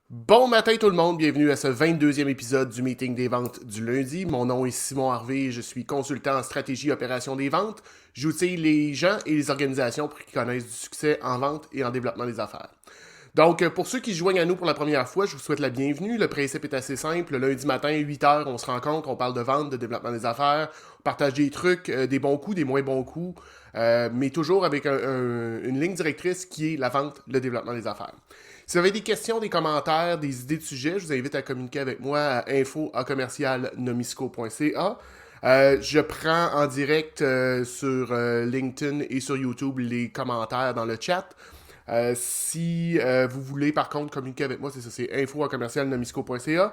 Bon matin tout le monde, bienvenue à ce 22e épisode du meeting des ventes du lundi. Mon nom est Simon Harvey, je suis consultant en stratégie et opération des ventes. J'outille les gens et les organisations pour qu'ils connaissent du succès en vente et en développement des affaires. Donc, pour ceux qui se joignent à nous pour la première fois, je vous souhaite la bienvenue. Le principe est assez simple. Le lundi matin, 8h, on se rencontre, on parle de vente, de développement des affaires, on partage des trucs, des bons coups, des moins bons coups, mais toujours avec une ligne directrice qui est la vente, le développement des affaires. Si vous avez des questions, des commentaires, des idées de sujets, je vous invite à communiquer avec moi à info@commercialnomisco.ca. Je prends en direct sur LinkedIn et sur YouTube les commentaires dans le chat. Si vous voulez par contre communiquer avec moi, c'est ça, c'est info@commercialnomisco.ca.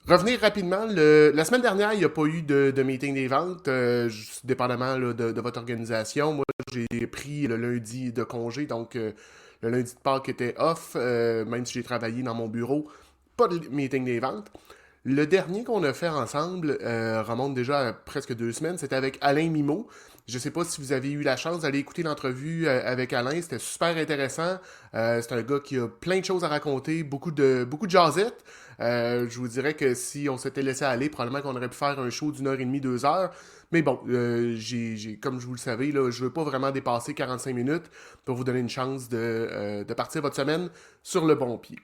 Revenir rapidement, la semaine dernière, il n'y a pas eu de meeting des ventes, dépendamment là, de votre organisation. Moi, j'ai pris le lundi de congé, donc le lundi de Pâques était off, même si j'ai travaillé dans mon bureau. Pas de meeting des ventes. Le dernier qu'on a fait ensemble remonte déjà à presque 2 semaines. C'était avec Alain Mimo. Je ne sais pas si vous avez eu la chance d'aller écouter l'entrevue avec Alain. C'était super intéressant. C'est un gars qui a plein de choses à raconter, beaucoup de jasettes. Je vous dirais que si on s'était laissé aller, probablement qu'on aurait pu faire un show d'1h30, 2 heures. Mais bon, comme je vous le savez, là, je ne veux pas vraiment dépasser 45 minutes pour vous donner une chance de partir votre semaine sur le bon pied.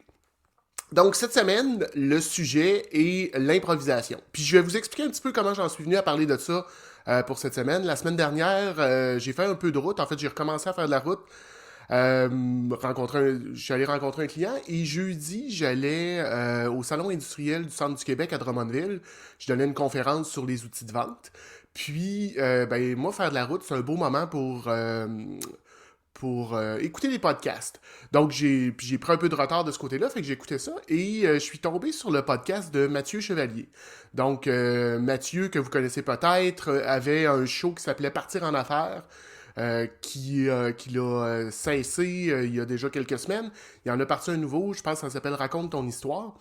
Donc, cette semaine, le sujet est l'improvisation. Puis, je vais vous expliquer un petit peu comment j'en suis venu à parler de ça pour cette semaine. La semaine dernière, j'ai fait un peu de route. En fait, j'ai recommencé à faire de la route. Je suis allé rencontrer un client et jeudi, j'allais au Salon industriel du Centre du Québec à Drummondville. Je donnais une conférence sur les outils de vente. Puis, ben, moi, faire de la route, c'est un beau moment pour écouter des podcasts. Donc, j'ai pris un peu de retard de ce côté-là, fait que j'ai écouté ça, et je suis tombé sur le podcast de Mathieu Chevalier. Donc, Mathieu, que vous connaissez peut-être, avait un show qui s'appelait Partir en affaires, qu'il a cessé il y a déjà quelques semaines. Il en a parti un nouveau, je pense que ça s'appelle Raconte ton histoire.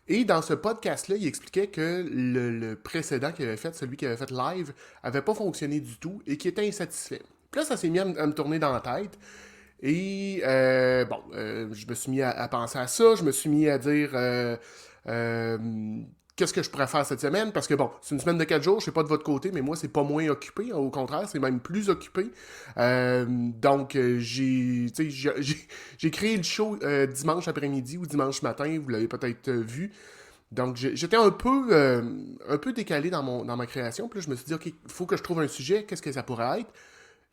Et dans ce podcast-là, il expliquait que le précédent qu'il avait fait, celui qu'il avait fait live, avait pas fonctionné du tout et qu'il était insatisfait. Puis là, ça s'est mis à me tourner dans la tête. Et bon, je me suis mis à penser à ça. Je me suis mis à dire euh, qu'est-ce que je pourrais faire cette semaine. Parce que bon, c'est une semaine de 4 jours, je sais pas de votre côté, mais moi, c'est pas moins occupé. Au contraire, c'est même plus occupé. Donc, j'ai créé le show dimanche après-midi ou dimanche matin. Vous l'avez peut-être vu. Donc, j'étais un peu décalé dans ma création. Puis là, je me suis dit, OK, il faut que je trouve un sujet. Qu'est-ce que ça pourrait être?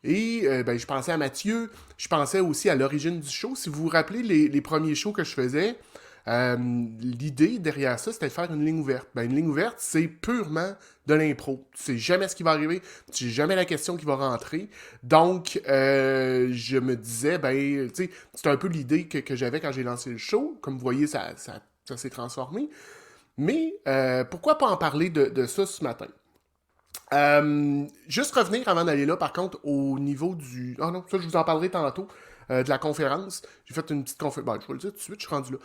Et ben, je pensais à Mathieu, je pensais aussi à l'origine du show. Si vous vous rappelez les premiers shows que je faisais, l'idée derrière ça, c'était de faire une ligne ouverte. Ben, une ligne ouverte, c'est purement de l'impro. Tu sais jamais ce qui va arriver, tu sais jamais la question qui va rentrer. Donc, je me disais, ben, tu sais, c'est un peu l'idée que j'avais quand j'ai lancé le show. Comme vous voyez, ça s'est transformé. Mais pourquoi pas en parler de ça ce matin? Juste revenir avant d'aller là, par contre, au niveau du. Ah non, ça, je vous en parlerai tantôt. De la conférence. J'ai fait une petite conférence. Bon, je vais le dire tout de suite, je suis rendu là.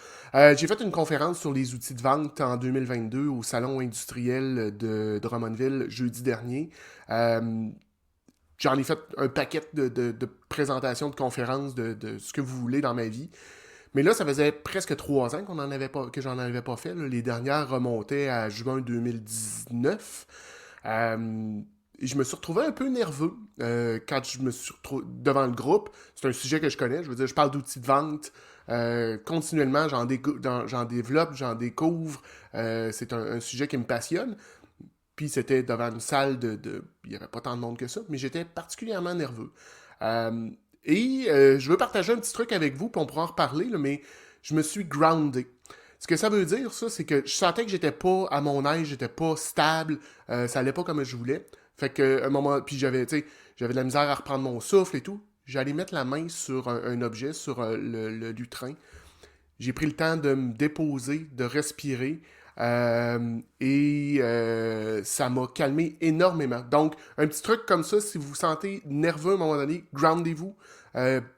J'ai fait une conférence sur les outils de vente en 2022 au Salon industriel de Drummondville jeudi dernier. Euh, J'en ai fait un paquet de présentations, de conférences, de ce que vous voulez dans ma vie. Mais là, ça faisait presque 3 ans que j'en avais pas fait. Là. Les dernières remontaient à juin 2019. Euh, et je me suis retrouvé un peu nerveux quand je me suis retrouvé devant le groupe. C'est un sujet que je connais. Je veux dire, je parle d'outils de vente. Continuellement, j'en développe, j'en découvre. C'est un sujet qui me passionne. Puis c'était devant une salle il n'y avait pas tant de monde que ça, mais j'étais particulièrement nerveux. Euh, je veux partager un petit truc avec vous, puis on pourra en reparler, là, mais je me suis groundé. Ce que ça veut dire, ça, c'est que je sentais que j'étais pas à mon aise, j'étais pas stable, ça allait pas comme je voulais. Fait que, un moment, puis j'avais de la misère à reprendre mon souffle et tout. J'allais mettre la main sur un objet, sur le lutrin. J'ai pris le temps de me déposer, de respirer. Ça m'a calmé énormément. Donc, un petit truc comme ça, si vous vous sentez nerveux à un moment donné, groundez-vous.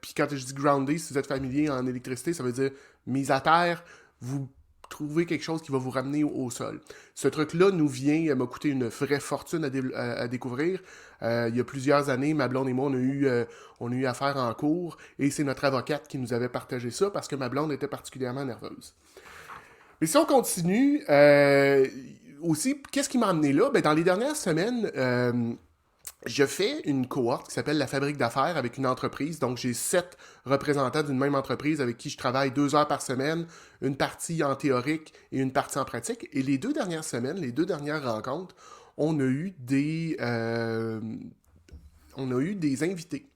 Puis quand je dis groundé, si vous êtes familier en électricité, ça veut dire mise à terre. Vous trouver quelque chose qui va vous ramener au sol. Ce truc-là m'a coûté une vraie fortune à découvrir. Il y a plusieurs années, ma blonde et moi, on a eu affaire en cours et c'est notre avocate qui nous avait partagé ça parce que ma blonde était particulièrement nerveuse. Mais si on continue, aussi, qu'est-ce qui m'a amené là? Ben, dans les dernières semaines, je fais une cohorte qui s'appelle la Fabrique d'affaires avec une entreprise. Donc, j'ai 7 représentants d'une même entreprise avec qui je travaille 2 heures par semaine, une partie en théorique et une partie en pratique. Et les 2 dernières semaines, les 2 dernières rencontres, on a eu des invités.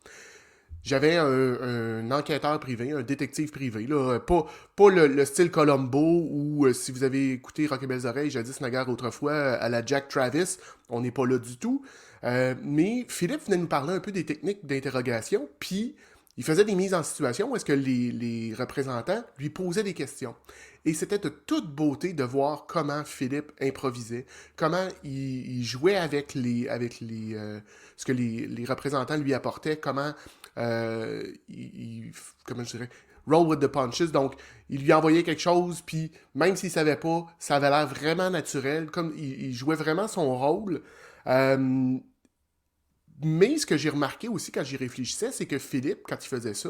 J'avais un enquêteur privé, un détective privé, là, pas le style Columbo ou si vous avez écouté Rock et Belles Oreilles, jadis naguère autrefois, à la Jack Travis, on n'est pas là du tout. Mais Philippe venait nous parler un peu des techniques d'interrogation, puis il faisait des mises en situation où est-ce que les représentants lui posaient des questions. Et c'était de toute beauté de voir comment Philippe improvisait, comment il jouait avec ce que les représentants lui apportaient, comment comment je dirais, roll with the punches. Donc, il lui envoyait quelque chose, puis même s'il savait pas, ça avait l'air vraiment naturel, comme il jouait vraiment son rôle. Euh, mais ce que j'ai remarqué aussi quand j'y réfléchissais, c'est que Philippe, quand il faisait ça,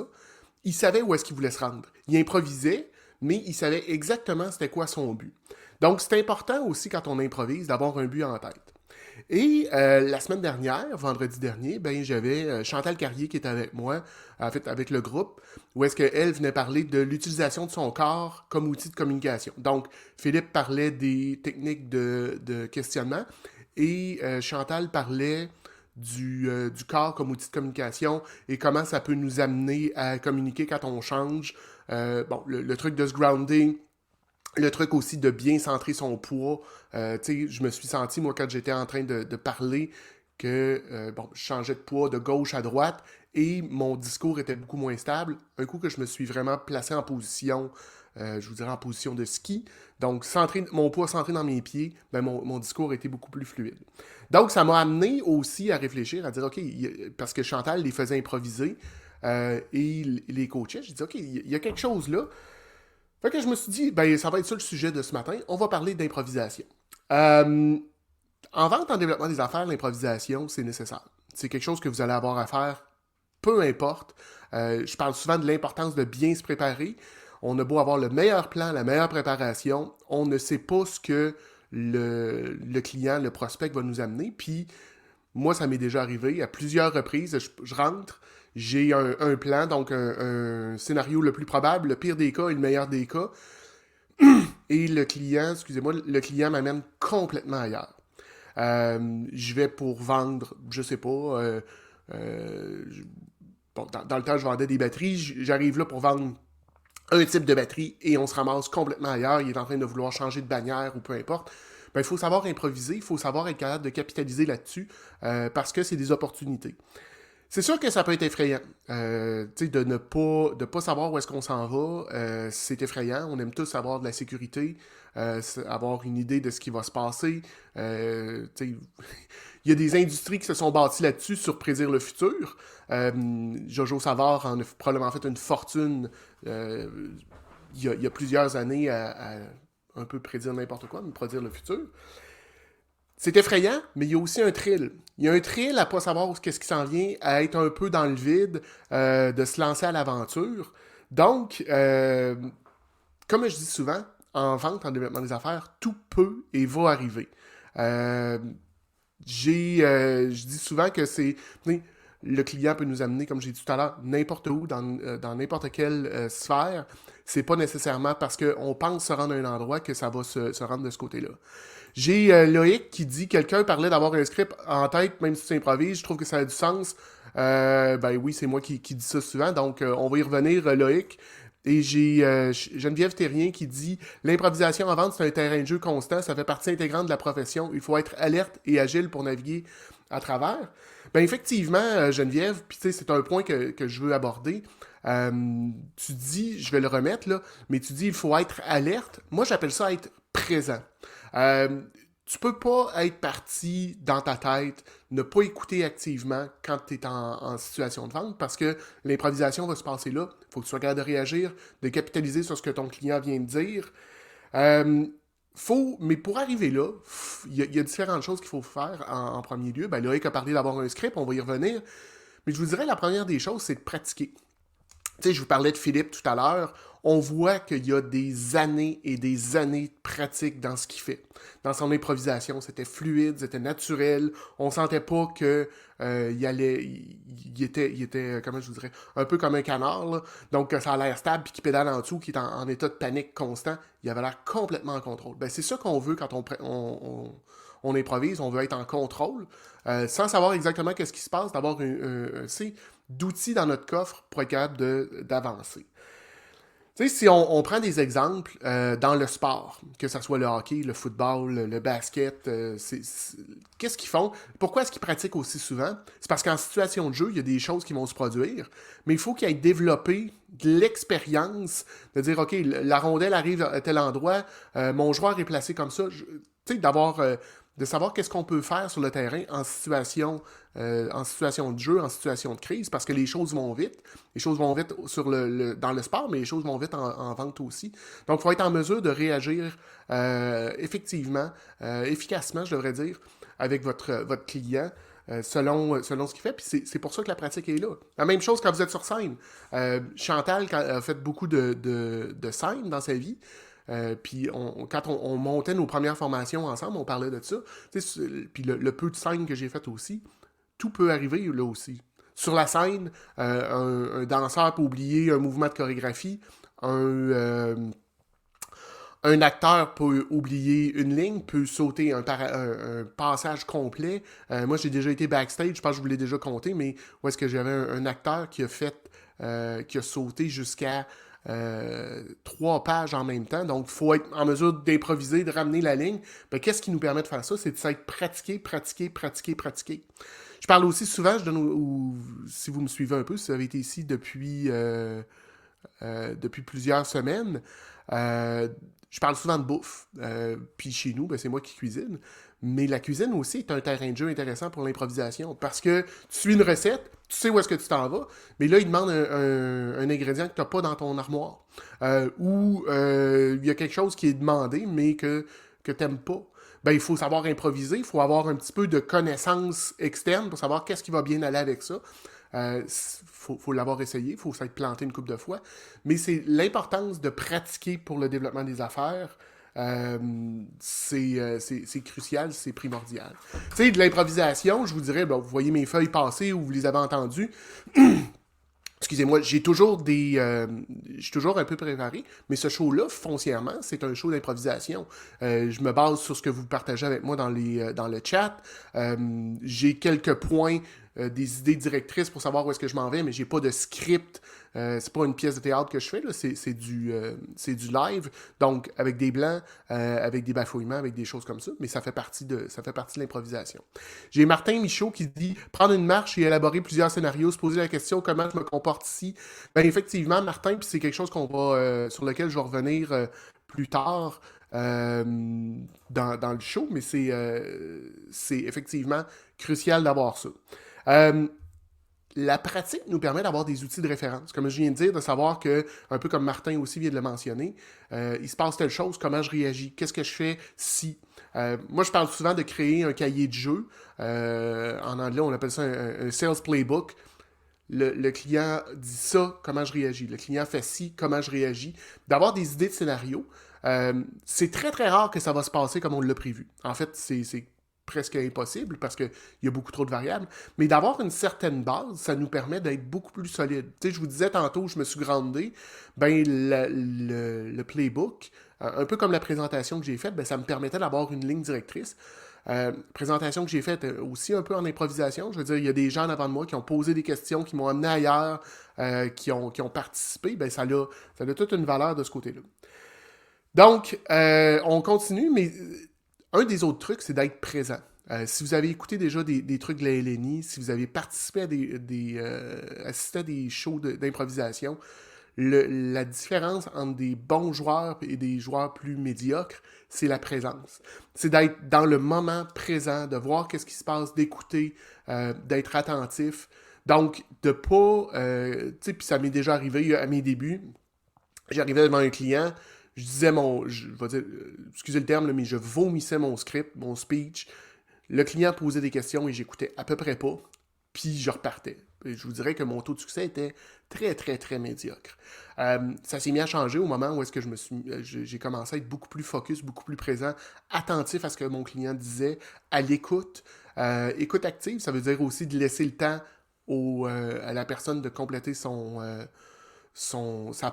il savait où est-ce qu'il voulait se rendre. Il improvisait, mais il savait exactement c'était quoi son but. Donc, c'est important aussi quand on improvise d'avoir un but en tête. Et la semaine dernière, vendredi dernier, ben, j'avais Chantal Carrier qui était avec moi, en fait avec le groupe, où est-ce qu'elle venait parler de l'utilisation de son corps comme outil de communication. Donc, Philippe parlait des techniques de questionnement et Chantal parlait du corps comme outil de communication et comment ça peut nous amener à communiquer quand on change. Le truc de se grounder, le truc aussi de bien centrer son poids. Tu sais, je me suis senti, moi, quand j'étais en train de parler, que je changeais de poids de gauche à droite et mon discours était beaucoup moins stable. Un coup que je me suis vraiment placé en position, je vous dirais en position de ski, donc mon poids centré dans mes pieds, ben mon discours était beaucoup plus fluide. Donc, ça m'a amené aussi à réfléchir, à dire, OK, parce que Chantal les faisait improviser et les coachait, j'ai dit, OK, il y a quelque chose là. Fait que je me suis dit, ben, ça va être ça le sujet de ce matin. On va parler d'improvisation. Euh, En vente, en développement des affaires, l'improvisation, c'est nécessaire. C'est quelque chose que vous allez avoir à faire, peu importe. Je parle souvent de l'importance de bien se préparer. On a beau avoir le meilleur plan, la meilleure préparation, on ne sait pas ce que le client, le prospect va nous amener. Puis, moi, ça m'est déjà arrivé à plusieurs reprises. Je rentre, j'ai un plan, donc un scénario le plus probable, le pire des cas et le meilleur des cas. Et le client m'amène complètement ailleurs. Je vais pour vendre, je sais pas, dans le temps, je vendais des batteries, j'arrive là pour vendre un type de batterie et on se ramasse complètement ailleurs, il est en train de vouloir changer de bannière ou peu importe. Ben, il faut savoir improviser, il faut savoir être capable de capitaliser là-dessus parce que c'est des opportunités. C'est sûr que ça peut être effrayant. De ne pas savoir où est-ce qu'on s'en va, c'est effrayant. On aime tous avoir de la sécurité, avoir une idée de ce qui va se passer. Il y a des industries qui se sont bâties là-dessus sur prédire le futur. Jojo Savard en a probablement fait une fortune il y a plusieurs années à un peu prédire n'importe quoi, mais prédire le futur. C'est effrayant, mais il y a aussi un thrill. Il y a un thrill à pas savoir qu'est-ce qui s'en vient, à être un peu dans le vide, de se lancer à l'aventure. Donc, comme je dis souvent, en vente, en développement des affaires, tout peut et va arriver. Euh, je dis souvent que le client peut nous amener, comme j'ai dit tout à l'heure, n'importe où, dans n'importe quelle sphère. C'est pas nécessairement parce qu'on pense se rendre à un endroit que ça va se rendre de ce côté-là. J'ai Loïc qui dit quelqu'un parlait d'avoir un script en tête, même si tu improvises. Je trouve que ça a du sens. Ben oui, c'est moi qui dis ça souvent. Donc, on va y revenir, Loïc. Et j'ai Geneviève Terrien qui dit l'improvisation en vente, c'est un terrain de jeu constant. Ça fait partie intégrante de la profession. Il faut être alerte et agile pour naviguer à travers. Ben effectivement, Geneviève, puis tu sais, c'est un point que je veux aborder. Tu dis, je vais le remettre là, mais tu dis il faut être alerte. Moi, j'appelle ça être présent. Euh, Tu peux pas être parti dans ta tête, ne pas écouter activement quand tu es en situation de vente parce que l'improvisation va se passer là. Il faut que tu sois capable de réagir, de capitaliser sur ce que ton client vient de dire. Euh, mais pour arriver là, il y a différentes choses qu'il faut faire en premier lieu. Ben, Loïc a parlé d'avoir un script, on va y revenir. Mais je vous dirais, la première des choses, c'est de pratiquer. Tu sais, je vous parlais de Philippe tout à l'heure. On voit qu'il y a des années et des années de pratique dans ce qu'il fait. Dans son improvisation, c'était fluide, c'était naturel. On sentait pas que il était, comment je vous dirais, un peu comme un canard, là. Donc que ça a l'air stable, puis qu'il pédale en dessous, qu'il est en état de panique constant. Il avait l'air complètement en contrôle. Ben, c'est ça qu'on veut quand on improvise. On veut être en contrôle, sans savoir exactement qu'est-ce qui se passe, d'avoir d'outils dans notre coffre pour être capable d'avancer. Tu sais, si on prend des exemples dans le sport, que ce soit le hockey, le football, le basket, qu'est-ce qu'ils font? Pourquoi est-ce qu'ils pratiquent aussi souvent? C'est parce qu'en situation de jeu, il y a des choses qui vont se produire, mais il faut qu'ils aient développé de l'expérience, de dire, OK, la rondelle arrive à tel endroit, mon joueur est placé comme ça. Tu sais, de savoir qu'est-ce qu'on peut faire sur le terrain en situation de jeu, en situation de crise, parce que les choses vont vite. Les choses vont vite dans le sport, mais les choses vont vite en vente aussi. Donc, il faut être en mesure de réagir effectivement, efficacement, je devrais dire, avec votre client. Selon ce qu'il fait, puis c'est pour ça que la pratique est là. La même chose quand vous êtes sur scène. Chantal a fait beaucoup de scènes dans sa vie. Puis quand on montait nos premières formations ensemble, on parlait de ça. Puis le peu de scènes que j'ai faites aussi, tout peut arriver là aussi. Sur la scène, un danseur peut oublier un mouvement de chorégraphie, un acteur peut oublier une ligne, peut sauter un passage complet. Moi, j'ai déjà été backstage, je pense que je vous l'ai déjà compté, mais où est-ce que j'avais un acteur qui a sauté jusqu'à 3 pages en même temps. Donc, il faut être en mesure d'improviser, de ramener la ligne. Ben, qu'est-ce qui nous permet de faire ça? C'est de s'être pratiqué, pratiqué, pratiqué, pratiqué. Je parle aussi souvent, si vous me suivez un peu, si vous avez été ici depuis plusieurs semaines, euh, je parle souvent de bouffe. Puis chez nous, ben, c'est moi qui cuisine. Mais la cuisine aussi est un terrain de jeu intéressant pour l'improvisation. Parce que tu suis une recette, tu sais où est-ce que tu t'en vas, mais là, il demande un ingrédient que tu n'as pas dans ton armoire. Ou il y a quelque chose qui est demandé, mais que tu n'aimes pas. Ben, il faut savoir improviser, il faut avoir un petit peu de connaissances externes pour savoir qu'est-ce qui va bien aller avec ça. Faut l'avoir essayé, il faut s'être planté une couple de fois. Mais c'est l'importance de pratiquer pour le développement des affaires. C'est crucial, c'est primordial. Tu sais, de l'improvisation, je vous dirais, ben, vous voyez mes feuilles passer ou vous les avez entendues. Excusez-moi, je suis toujours un peu préparé, mais ce show-là, foncièrement, c'est un show d'improvisation. Je me base sur ce que vous partagez avec moi dans le chat. J'ai quelques points, des idées directrices pour savoir où est-ce que je m'en vais, mais j'ai pas de script. C'est pas une pièce de théâtre que je fais, là, c'est du live, donc avec des blancs, avec des bafouillements, avec des choses comme ça, mais ça fait partie de l'improvisation. J'ai Martin Michaud qui dit prendre une marche et élaborer plusieurs scénarios, se poser la question comment je me comporte ici. Ben effectivement, Martin, puis c'est quelque chose sur lequel je vais revenir plus tard dans le show, mais c'est effectivement crucial d'avoir ça. Euh, la pratique nous permet d'avoir des outils de référence. Comme je viens de dire, de savoir que, un peu comme Martin aussi vient de le mentionner, il se passe telle chose, comment je réagis, qu'est-ce que je fais si. Moi, je parle souvent de créer un cahier de jeu. En anglais, on appelle ça un sales playbook. Le client dit ça, comment je réagis. Le client fait ci, comment je réagis. D'avoir des idées de scénario. C'est très, très rare que ça va se passer comme on l'a prévu. En fait, c'est presque impossible parce qu'il y a beaucoup trop de variables. Mais d'avoir une certaine base, ça nous permet d'être beaucoup plus solide. Tu sais, je vous disais tantôt, je me suis grandé. Ben, le playbook, un peu comme la présentation que j'ai faite, ben, ça me permettait d'avoir une ligne directrice. Présentation que j'ai faite aussi un peu en improvisation. Je veux dire, il y a des gens avant de moi qui ont posé des questions, qui m'ont amené ailleurs, qui ont participé. Ben, ça a toute une valeur de ce côté-là. Donc, on continue, mais un des autres trucs, c'est d'être présent. Si vous avez écouté déjà des trucs de la LNI, si vous avez participé assisté à des shows d'improvisation, la différence entre des bons joueurs et des joueurs plus médiocres, c'est la présence. C'est d'être dans le moment présent, de voir qu'est-ce qui se passe, d'écouter, d'être attentif. Donc, de pas... tu sais, puis ça m'est déjà arrivé à mes débuts. J'arrivais devant un client, je disais je vais dire, excusez le terme, là, mais je vomissais mon script, mon speech. Le client posait des questions et j'écoutais à peu près pas, puis je repartais. Et je vous dirais que mon taux de succès était très, très, très médiocre. Ça s'est mis à changer au moment où est-ce que j'ai commencé à être beaucoup plus focus, beaucoup plus présent, attentif à ce que mon client disait, à l'écoute. Écoute active, ça veut dire aussi de laisser le temps à la personne de compléter sa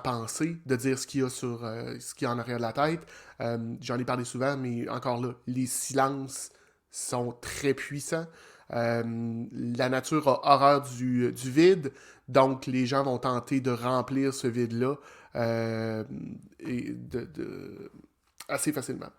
pensée, de dire ce qu'il y a ce qu'il y a en arrière de la tête. J'en ai parlé souvent, mais encore là, les silences sont très puissants. La nature a horreur du vide, donc les gens vont tenter de remplir ce vide-là et assez facilement.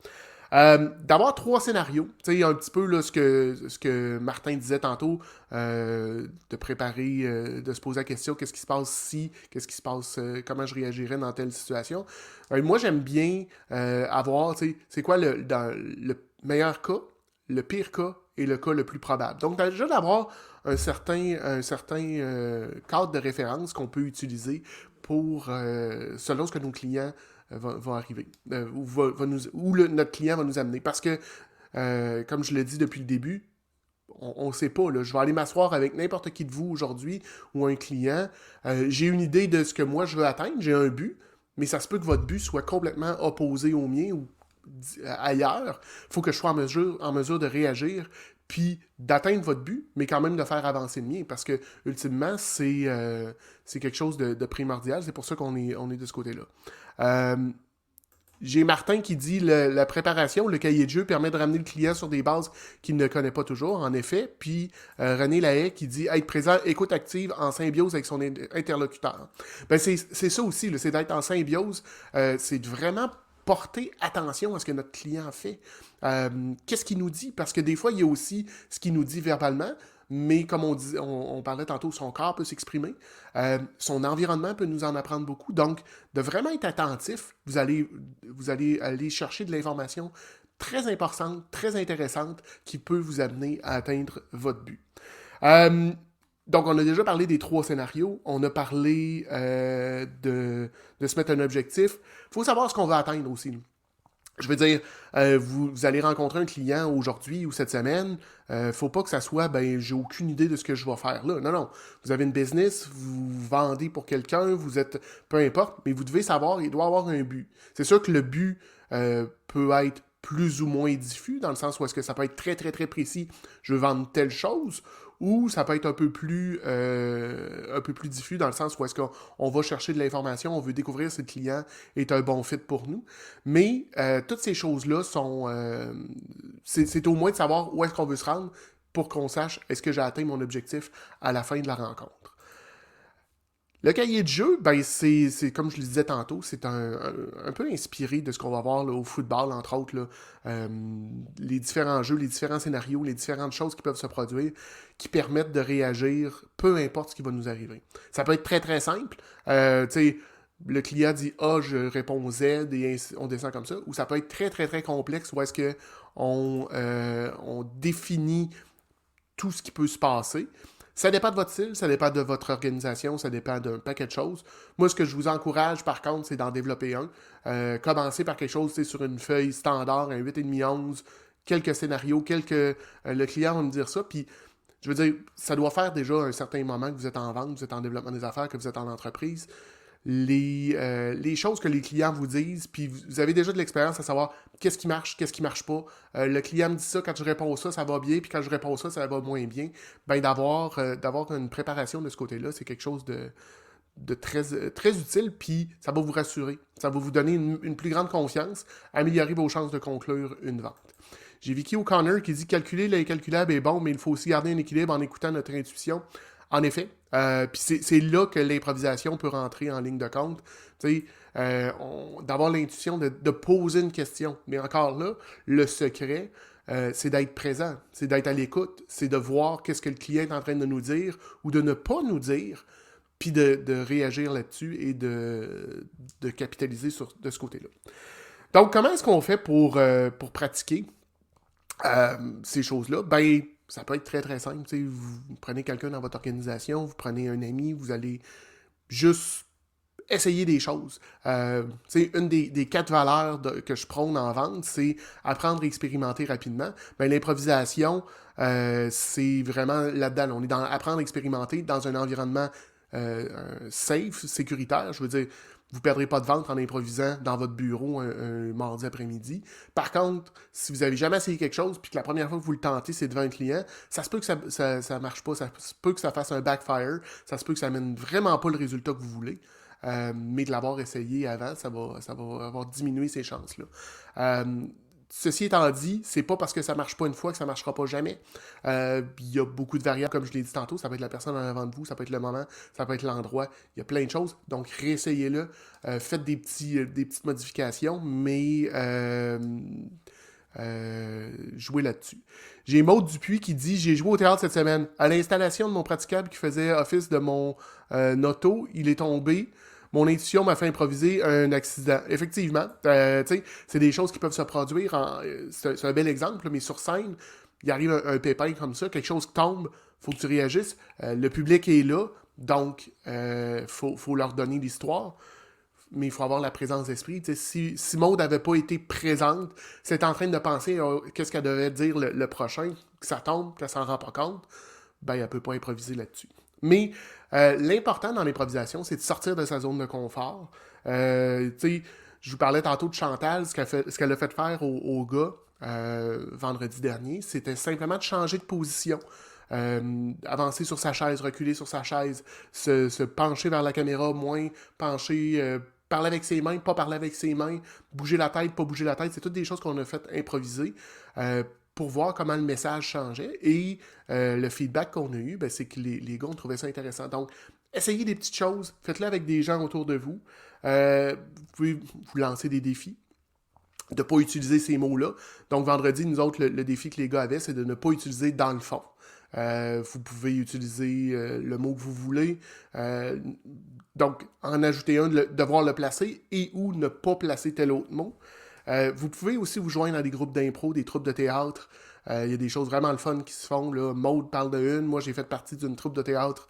D'avoir 3 scénarios, tu sais, un petit peu là, ce que Martin disait tantôt, de préparer, de se poser la question, qu'est-ce qui se passe si, qu'est-ce qui se passe, comment je réagirais dans telle situation. Moi, j'aime bien avoir, tu sais, c'est quoi dans le meilleur cas, le pire cas et le cas le plus probable. Donc, déjà d'avoir un certain cadre de référence qu'on peut utiliser pour, selon ce que nos clients va arriver, notre client va nous amener. Parce que, comme je l'ai dit depuis le début, on ne sait pas. Là, je vais aller m'asseoir avec n'importe qui de vous aujourd'hui ou un client. J'ai une idée de ce que moi je veux atteindre, j'ai un but, mais ça se peut que votre but soit complètement opposé au mien ou ailleurs. Il faut que je sois en mesure de réagir puis d'atteindre votre but, mais quand même de faire avancer le mien, parce que, ultimement, c'est quelque chose de primordial. C'est pour ça qu'on est de ce côté-là. Euh, j'ai Martin qui dit la préparation, le cahier de jeu permet de ramener le client sur des bases qu'il ne connaît pas toujours, en effet. Puis René Lahaye qui dit être présent, écoute active, en symbiose avec son interlocuteur. Ben c'est ça aussi, là, c'est d'être en symbiose, c'est de vraiment porter attention à ce que notre client fait. Qu'est-ce qu'il nous dit? Parce que des fois, il y a aussi ce qu'il nous dit verbalement, mais comme on parlait tantôt, son corps peut s'exprimer, son environnement peut nous en apprendre beaucoup. Donc, de vraiment être attentif, vous allez aller chercher de l'information très importante, très intéressante, qui peut vous amener à atteindre votre but. Euh, donc, on a déjà parlé des 3 scénarios. On a parlé de se mettre un objectif. Il faut savoir ce qu'on veut atteindre aussi. Je veux dire, vous allez rencontrer un client aujourd'hui ou cette semaine, faut pas que ça soit, ben, j'ai aucune idée de ce que je vais faire là. Non, non. Vous avez une business, vous vendez pour quelqu'un, vous êtes, peu importe, mais vous devez savoir, il doit avoir un but. C'est sûr que le but peut être plus ou moins diffus, dans le sens où est-ce que ça peut être très, très, très précis, je veux vendre telle chose, ou ça peut être un peu plus diffus, dans le sens où est-ce qu'on va chercher de l'information, on veut découvrir si le client est un bon fit pour nous. Mais toutes ces choses-là sont... c'est au moins de savoir où est-ce qu'on veut se rendre pour qu'on sache est-ce que j'ai atteint mon objectif à la fin de la rencontre. Le cahier de jeu, ben c'est comme je le disais tantôt, c'est un peu inspiré de ce qu'on va voir là, au football, entre autres. Là. Les différents jeux, les différents scénarios, les différentes choses qui peuvent se produire, qui permettent de réagir, peu importe ce qui va nous arriver. Ça peut être très très simple. Tu sais, le client dit A, je réponds Z, et on descend comme ça. Ou ça peut être très très très complexe, où est-ce que on définit tout ce qui peut se passer. Ça dépend de votre style, ça dépend de votre organisation, ça dépend d'un paquet de choses. Moi, ce que je vous encourage, par contre, c'est d'en développer un. Commencer par quelque chose, c'est sur une feuille standard, un 8,5-11, quelques scénarios, le client va me dire ça, puis je veux dire, ça doit faire déjà un certain moment que vous êtes en vente, vous êtes en développement des affaires, que vous êtes en entreprise. Les choses que les clients vous disent, puis vous avez déjà de l'expérience à savoir qu'est-ce qui marche pas. Le client me dit ça, quand je réponds ça, ça va bien, puis quand je réponds ça va moins bien. Ben d'avoir une préparation de ce côté-là, c'est quelque chose de très, très utile, puis ça va vous rassurer. Ça va vous donner une plus grande confiance, améliorer vos chances de conclure une vente. J'ai Vicky O'Connor qui dit calculer l'incalculable est bon, mais il faut aussi garder un équilibre en écoutant notre intuition. En effet, puis c'est là que l'improvisation peut rentrer en ligne de compte. D'avoir l'intuition de poser une question. Mais encore là, le secret, c'est d'être présent, c'est d'être à l'écoute, c'est de voir qu'est-ce que le client est en train de nous dire ou de ne pas nous dire, puis de réagir là-dessus et de capitaliser de ce côté-là. Donc, comment est-ce qu'on fait pour pratiquer ces choses-là? Ben, ça peut être très très simple. Vous prenez quelqu'un dans votre organisation, vous prenez un ami, vous allez juste essayer des choses. Une des 4 valeurs que je prône en vente, c'est apprendre et expérimenter rapidement. Ben, l'improvisation, c'est vraiment là-dedans. On est dans apprendre à expérimenter dans un environnement safe, sécuritaire. Je veux dire, vous ne perdrez pas de vente en improvisant dans votre bureau un mardi après-midi. Par contre, si vous n'avez jamais essayé quelque chose, puis que la première fois que vous le tentez, c'est devant un client, ça se peut que ça marche pas, ça se peut que ça fasse un backfire, ça se peut que ça mène vraiment pas le résultat que vous voulez. Mais de l'avoir essayé avant, ça va avoir diminué ses chances-là. Ceci étant dit, c'est pas parce que ça marche pas une fois que ça marchera pas jamais. Il y a beaucoup de variables, comme je l'ai dit tantôt. Ça peut être la personne en avant de vous, ça peut être le moment, ça peut être l'endroit. Il y a plein de choses. Donc, réessayez-le. Faites des petites modifications, mais jouez là-dessus. J'ai Maude Dupuis qui dit: j'ai joué au théâtre cette semaine. À l'installation de mon praticable qui faisait office de mon auto, il est tombé. Mon intuition m'a fait improviser un accident. Effectivement, c'est des choses qui peuvent se produire. C'est un bel exemple, mais sur scène, il arrive un pépin comme ça, quelque chose tombe, faut que tu réagisses. Le public est là, donc faut leur donner l'histoire. Mais il faut avoir la présence d'esprit. Si Maud n'avait pas été présente, c'est en train de penser qu'est-ce qu'elle devait dire le prochain, que ça tombe, qu'elle s'en rend pas compte, ben elle ne peut pas improviser là-dessus. Mais l'important dans l'improvisation, c'est de sortir de sa zone de confort. Je vous parlais tantôt de Chantal, ce qu'elle a fait faire au gars vendredi dernier, c'était simplement de changer de position. Avancer sur sa chaise, reculer sur sa chaise, se pencher vers la caméra, moins pencher, parler avec ses mains, pas parler avec ses mains, bouger la tête, pas bouger la tête, c'est toutes des choses qu'on a fait improviser pour voir comment le message changeait. Et le feedback qu'on a eu, ben, c'est que les gars ont trouvé ça intéressant. Donc, essayez des petites choses, faites-le avec des gens autour de vous. Vous pouvez vous lancer des défis de ne pas utiliser ces mots-là. Donc, vendredi, nous autres, le défi que les gars avaient, c'est de ne pas utiliser dans le fond. Vous pouvez utiliser le mot que vous voulez. Donc, en ajouter un, devoir le placer et ou ne pas placer tel autre mot. Vous pouvez aussi vous joindre à des groupes d'impro, des troupes de théâtre. Il y a des choses vraiment le fun qui se font. Là. Maude parle de une. Moi, j'ai fait partie d'une troupe de théâtre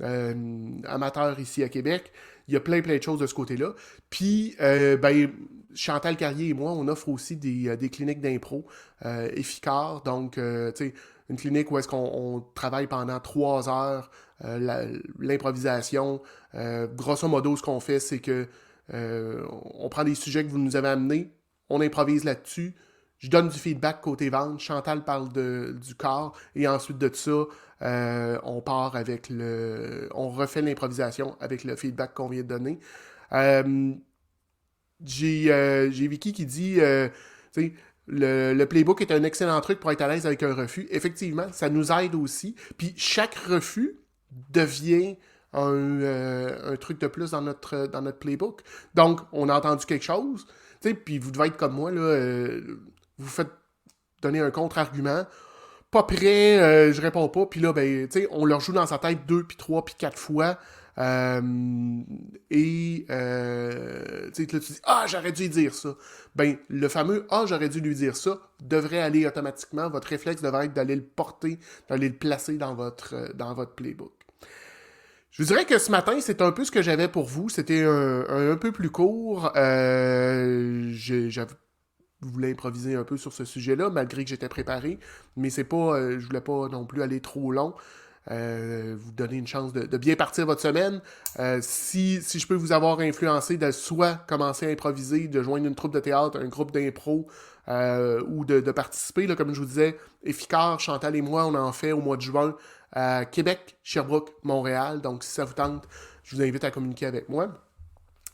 amateur ici à Québec. Il y a plein de choses de ce côté-là. Puis, Chantal Carrier et moi, on offre aussi des cliniques d'impro efficaces. Donc, tu sais, une clinique où est-ce qu'on travaille pendant 3 heures l'improvisation. Grosso modo, ce qu'on fait, c'est que on prend des sujets que vous nous avez amenés, on improvise là-dessus, je donne du feedback côté vente, Chantal parle du corps, et ensuite de ça, on part avec on refait l'improvisation avec le feedback qu'on vient de donner. J'ai Vicky qui dit, tu sais, le playbook est un excellent truc pour être à l'aise avec un refus. Effectivement, ça nous aide aussi. Puis chaque refus devient un truc de plus dans notre playbook. Donc, on a entendu quelque chose, tu sais, puis vous devez être comme moi, là, vous faites donner un contre-argument, pas prêt, je réponds pas, puis là, ben, tu sais, on leur joue dans sa tête 2, puis 3, puis 4 fois, tu sais, là, tu dis, ah, j'aurais dû lui dire ça. Ben, le fameux, ah, j'aurais dû lui dire ça, devrait aller automatiquement, votre réflexe devrait être d'aller le porter, d'aller le placer dans votre playbook. Je vous dirais que ce matin, c'est un peu ce que j'avais pour vous. C'était un peu plus court. J'avais voulais improviser un peu sur ce sujet-là, malgré que j'étais préparé. Mais c'est pas, je voulais pas non plus aller trop long. Vous donner une chance de bien partir votre semaine. Si je peux vous avoir influencé de soit commencer à improviser, de joindre une troupe de théâtre, un groupe d'impro, ou de participer, là, comme je vous disais, Efficard, Chantal et moi, on en fait au mois de juin à Québec, Sherbrooke, Montréal. Donc, si ça vous tente, je vous invite à communiquer avec moi.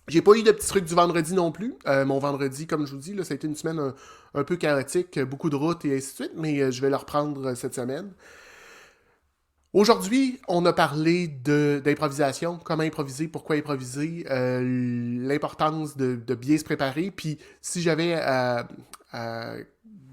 J'ai pas eu de petits trucs du vendredi non plus. Mon vendredi, comme je vous dis, là, ça a été une semaine un peu chaotique, beaucoup de routes et ainsi de suite, mais je vais le reprendre cette semaine. Aujourd'hui, on a parlé d'improvisation, comment improviser, pourquoi improviser, l'importance de bien se préparer. Puis si j'avais à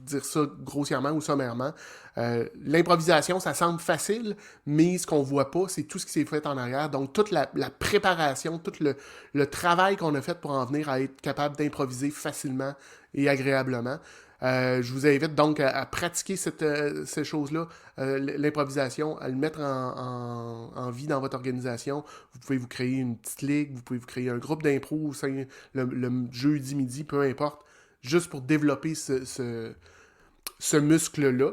dire ça grossièrement ou sommairement. L'improvisation, ça semble facile, mais ce qu'on voit pas, c'est tout ce qui s'est fait en arrière. Donc, toute la préparation, tout le travail qu'on a fait pour en venir à être capable d'improviser facilement et agréablement. Je vous invite donc à pratiquer ces choses-là, l'improvisation, à le mettre en vie dans votre organisation. Vous pouvez vous créer une petite ligue, vous pouvez vous créer un groupe d'impro au sein le jeudi midi, peu importe, juste pour développer ce muscle-là.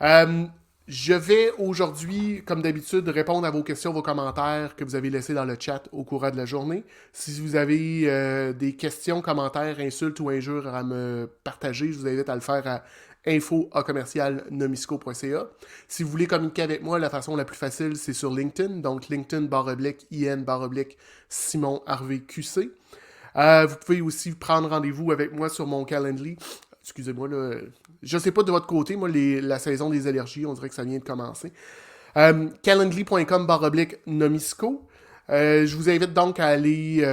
Euh, je vais aujourd'hui, comme d'habitude, répondre à vos questions, vos commentaires que vous avez laissés dans le chat au courant de la journée. Si vous avez des questions, commentaires, insultes ou injures à me partager, je vous invite à le faire à info@nomisco.ca. Si vous voulez communiquer avec moi, la façon la plus facile, c'est sur LinkedIn. Donc, LinkedIn/IN/Simon Harvey QC. Vous pouvez aussi prendre rendez-vous avec moi sur mon Calendly. Excusez-moi, là. Je sais pas de votre côté, moi, la saison des allergies, on dirait que ça vient de commencer. Calendly.com/Nomisco. Je vous invite donc à aller...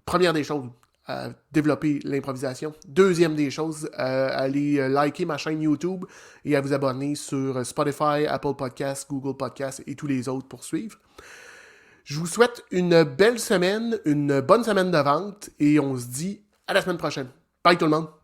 première des choses, à développer l'improvisation. Deuxième des choses, à aller liker ma chaîne YouTube et à vous abonner sur Spotify, Apple Podcasts, Google Podcasts et tous les autres pour suivre. Je vous souhaite une belle semaine, une bonne semaine de vente et on se dit à la semaine prochaine. Bye tout le monde!